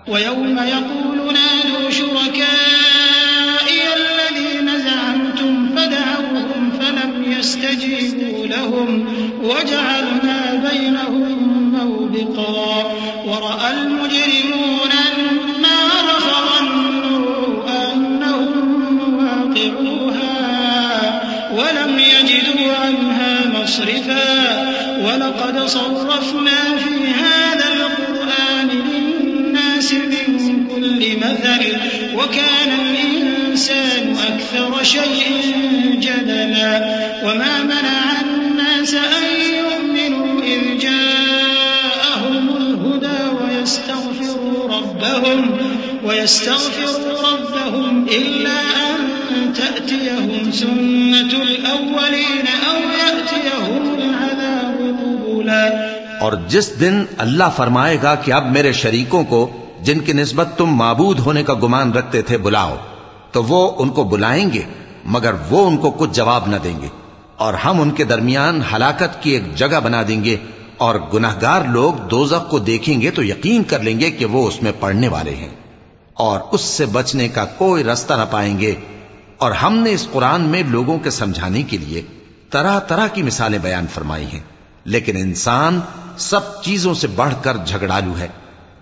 ويوم يقول نادوا شركائي الذين زعمتم فدعوهم فلم يستجيبوا لهم وجعلنا بينهم موبقا ورأى المجرمون النار فظنوا أنهم واقعوها ولم يجدوا عنها مصرفا ولقد صرفنا في هذا القرآن للناس من كل مثل وكان الإنسان أكثر شيء جدلا وما منع الناس أن يؤمنوا إذ جاءهم الهدى ويستغفروا ربهم إلا أن تأتيهم سنة الأولين أو يأتيهم العذاب قبلا۔ اور جس دن اللہ فرمائے گا کہ اب میرے شریکوں کو جن کی نسبت تم معبود ہونے کا گمان رکھتے تھے بلاؤ، تو وہ ان کو بلائیں گے مگر وہ ان کو کچھ جواب نہ دیں گے، اور ہم ان کے درمیان ہلاکت کی ایک جگہ بنا دیں گے، اور گناہگار لوگ دوزخ کو دیکھیں گے تو یقین کر لیں گے کہ وہ اس میں پڑنے والے ہیں، اور اس سے بچنے کا کوئی راستہ نہ پائیں گے۔ اور ہم نے اس قرآن میں لوگوں کے سمجھانے کے لیے طرح طرح کی مثالیں بیان فرمائی ہیں، لیکن انسان سب چیزوں سے بڑھ کر جھگڑالو ہے،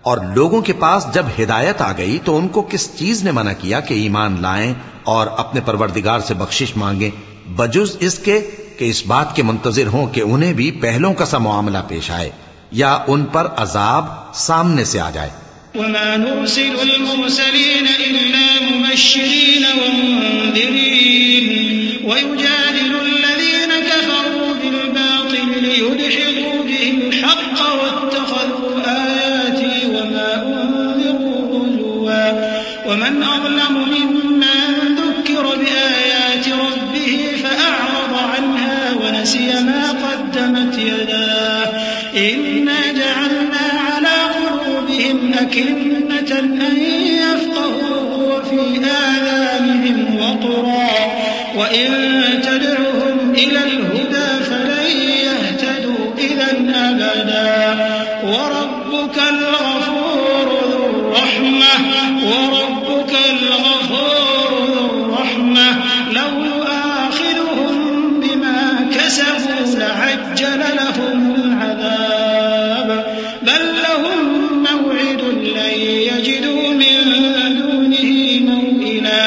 اور لوگوں کے پاس جب ہدایت آ گئی تو ان کو کس چیز نے منع کیا کہ ایمان لائیں اور اپنے پروردگار سے بخشش مانگیں، بجز اس کے کہ اس بات کے منتظر ہوں کہ انہیں بھی پہلوں کا سا معاملہ پیش آئے یا ان پر عذاب سامنے سے آ جائے۔ وما نرسل المرسلين إلا مبشرين ومنذرين ويجادل الذين كفروا بالباطل ليدحضوا به الحق واتخذوا آياتي وما أنذروا هزوا ومن أظلم ممن ذكر بآيات ربه فأعرض عنها ونسي ما قدمت يداه إنا جعلنا على قلوبهم أكنة أن يفقهوه وفي آذانهم وقرا وإن تدعهم إلى الهدى فلن يهتدوا إذا أبدا وربك الغفور ذو الرحمة لو يؤاخذهم بما كسبوا لعجل لهم العذاب بل لهم موعد لن يجدوا من دونه موئلا۔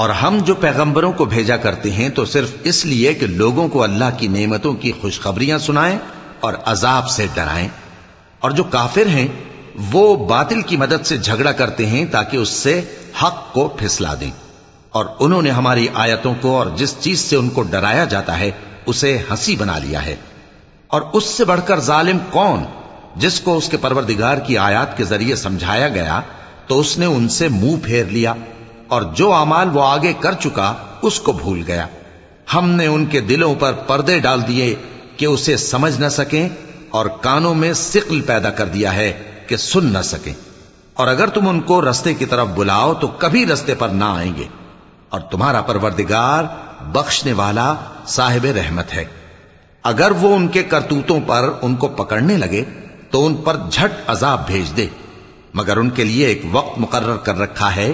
اور ہم جو پیغمبروں کو بھیجا کرتے ہیں تو صرف اس لیے کہ لوگوں کو اللہ کی نعمتوں کی خوشخبریاں سنائیں اور عذاب سے ڈرائیں، اور جو کافر ہیں وہ باطل کی مدد سے جھگڑا کرتے ہیں تاکہ اس سے حق کو پھسلا دیں، اور انہوں نے ہماری آیتوں کو اور جس چیز سے ان کو ڈرایا جاتا ہے اسے ہنسی بنا لیا ہے۔ اور اس سے بڑھ کر ظالم کون جس کو اس کے پروردگار کی آیات کے ذریعے سمجھایا گیا تو اس نے ان سے منہ پھیر لیا، اور جو اعمال وہ آگے کر چکا اس کو بھول گیا۔ ہم نے ان کے دلوں پر پردے ڈال دیے کہ اسے سمجھ نہ سکیں، اور کانوں میں ثقل پیدا کر دیا ہے کہ سن نہ سکیں، اور اگر تم ان کو رستے کی طرف بلاؤ تو کبھی رستے پر نہ آئیں گے، اور تمہارا پروردگار بخشنے والا صاحب رحمت ہے۔ اگر وہ ان کے کرتوتوں پر ان کو پکڑنے لگے تو ان پر جھٹ عذاب بھیج دے، مگر ان کے لیے ایک وقت مقرر کر رکھا ہے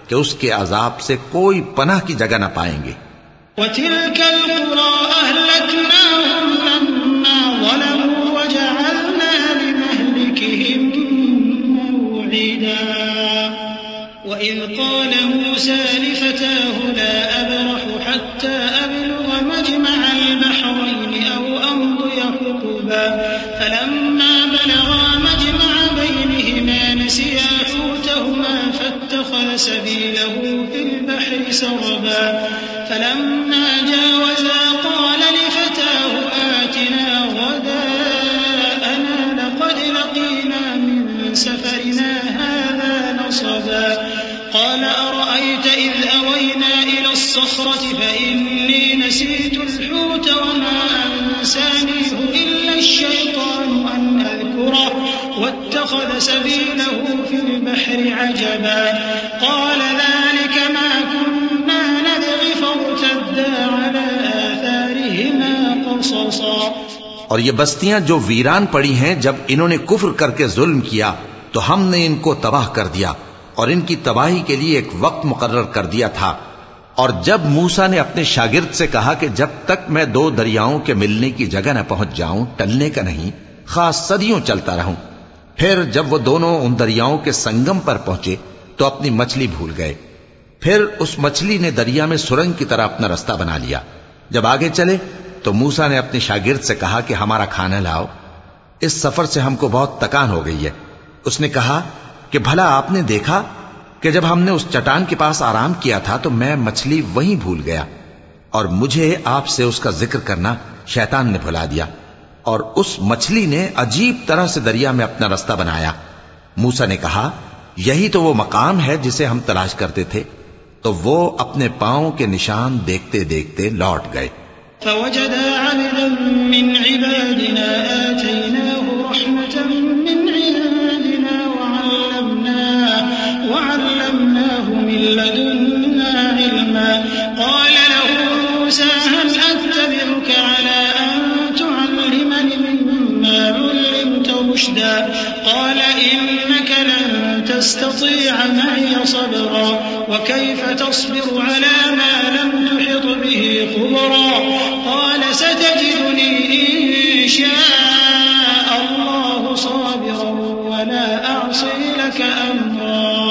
کہ اس کے عذاب سے کوئی پناہ کی جگہ نہ پائیں گے۔ وَتِلْكَ الْقُرَىٰ أَهْلَكْنَاهُمْ لَمَّا ظَلَمُوا وَجَعَلْنَا لِمَهْلِكِهِم مَّوْعِدًا وَإِذْ قَالَ مُوسَىٰ لِفَتَاهُ لَا أَبْرَحُ حَتَّىٰ أَبْلُغَ مَجْمَعَ الْبَحْرَيْنِ أَوْ أَمْضِيَ حُقُبًا فَلَمَّا بَلَغَا مَجْمَعَ بَيْنِهِمَا نَسِيَا حُوتَهُمَا فَاتَّخَذَ سَبِيلَهُ فِي الْبَحْرِ سَرَبًا فَلَمَّا جَاوَزَا قَالَ لِفَتَاهُ آتِنَا غَدَاءَنَا لَقَدْ لَقِينَا مِن سَفَرِنَا هَٰذَا نَصَبًا قَالَ أَرَأَيْتَ إِذْ أَوَيْنَا إِلَى الصَّخْرَةِ فَإِنِّي نَسِيتُ الْحُوتَ وَمَا أَنسَانِيهُ إِلَّا الشَّيْطَانُ أَنْ أَذْكُرَهُ وَاتَّخَذَ سَبِيلَهُ فِي الْبَحْرِ عَجَبًا قَالَ ذَلِكَ مَا كُنَّا نَبْغِ فَارْتَدَّا عَلَىٰ آثَارِهِمَا قَصَصًا۔ اور یہ بستیاں جو ویران پڑی ہیں جب انہوں نے کفر کر کے ظلم کیا تو ہم نے ان کو تباہ کر دیا اور ان کی تباہی کے لیے ایک وقت مقرر کر دیا تھا۔ اور جب موسیٰ نے اپنے شاگرد سے کہا کہ جب تک میں دو دریاؤں کے ملنے کی جگہ نہ پہنچ جاؤں ٹلنے کا نہیں، خاص صدیوں چلتا رہوں، پھر جب وہ دونوں ان دریاؤں کے سنگم پر پہنچے تو اپنی مچھلی بھول گئے۔ پھر اس مچھلی نے دریا میں سرنگ کی طرح اپنا رستہ بنا لیا۔ جب آگے چلے تو موسیٰ نے اپنے شاگرد سے کہا کہ ہمارا کھانا لاؤ، اس سفر سے ہم کو بہت تکان ہو گئی ہے۔ اس نے کہا کہ بھلا آپ نے دیکھا کہ جب ہم نے اس چٹان کے پاس آرام کیا تھا تو میں مچھلی وہیں بھول گیا، اور مجھے آپ سے اس کا ذکر کرنا شیطان نے بھلا دیا، اور اس مچھلی نے عجیب طرح سے دریا میں اپنا رستہ بنایا۔ موسیٰ نے کہا یہی تو وہ مقام ہے جسے ہم تلاش کرتے تھے، تو وہ اپنے پاؤں کے نشان دیکھتے دیکھتے لوٹ گئے۔ فوجدا عبدا من عبادنا آتيناه رحمة من عندنا وعلمناه من لدنا علما قال له موسى هل أتبعك على أن تعلمني مما علمت رشدا قال إنك لن تستطيع معي صبرا وكيف تصبر على ما لم تحط به خبرا قال ستجدني إن شاء الله صابرا ولا أعصي لك أمرا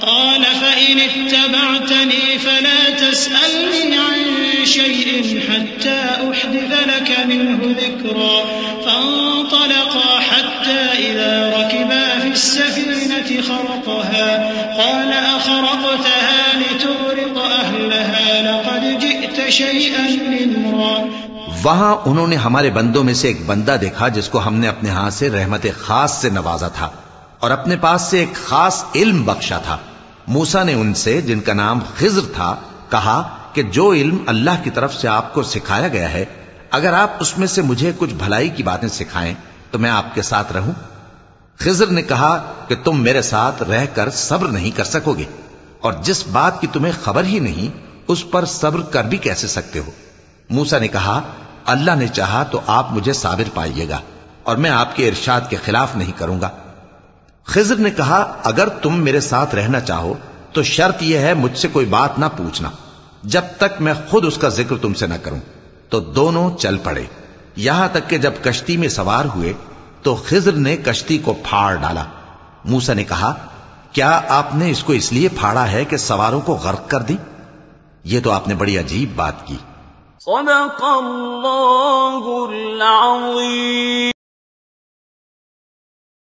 قال فإن اتبعتني فلا تسألني عن شيء حتى أحدث لك منه ذكرا فانطلقا حتى إذا ركبا في السفينة خرقها قال أخرقتها لتغرق أهلها لقد جئت شيئا إمرا۔ وہاں انہوں نے ہمارے بندوں میں سے ایک بندہ دیکھا جس کو ہم نے اپنے ہاں سے رحمت خاص سے نوازا تھا اور اپنے پاس سے ایک خاص علم بخشا تھا۔ موسیٰ نے ان سے جن کا نام خضر تھا کہا کہ جو علم اللہ کی طرف سے آپ کو سکھایا گیا ہے اگر آپ اس میں سے مجھے کچھ بھلائی کی باتیں سکھائیں تو میں آپ کے ساتھ رہوں۔ خضر نے کہا کہ تم میرے ساتھ رہ کر صبر نہیں کر سکو گے، اور جس بات کی تمہیں خبر ہی نہیں اس پر صبر کر بھی کیسے سکتے ہو؟ موسیٰ نے کہا اللہ نے چاہا تو آپ مجھے صابر پائیے گا اور میں آپ کے ارشاد کے خلاف نہیں کروں گا۔ خضر نے کہا اگر تم میرے ساتھ رہنا چاہو تو شرط یہ ہے مجھ سے کوئی بات نہ پوچھنا جب تک میں خود اس کا ذکر تم سے نہ کروں۔ تو دونوں چل پڑے، یہاں تک کہ جب کشتی میں سوار ہوئے تو خضر نے کشتی کو پھاڑ ڈالا۔ موسیٰ نے کہا کیا آپ نے اس کو اس لیے پھاڑا ہے کہ سواروں کو غرق کر دی؟ یہ تو آپ نے بڑی عجیب بات کی۔ صدق اللہ العظیم۔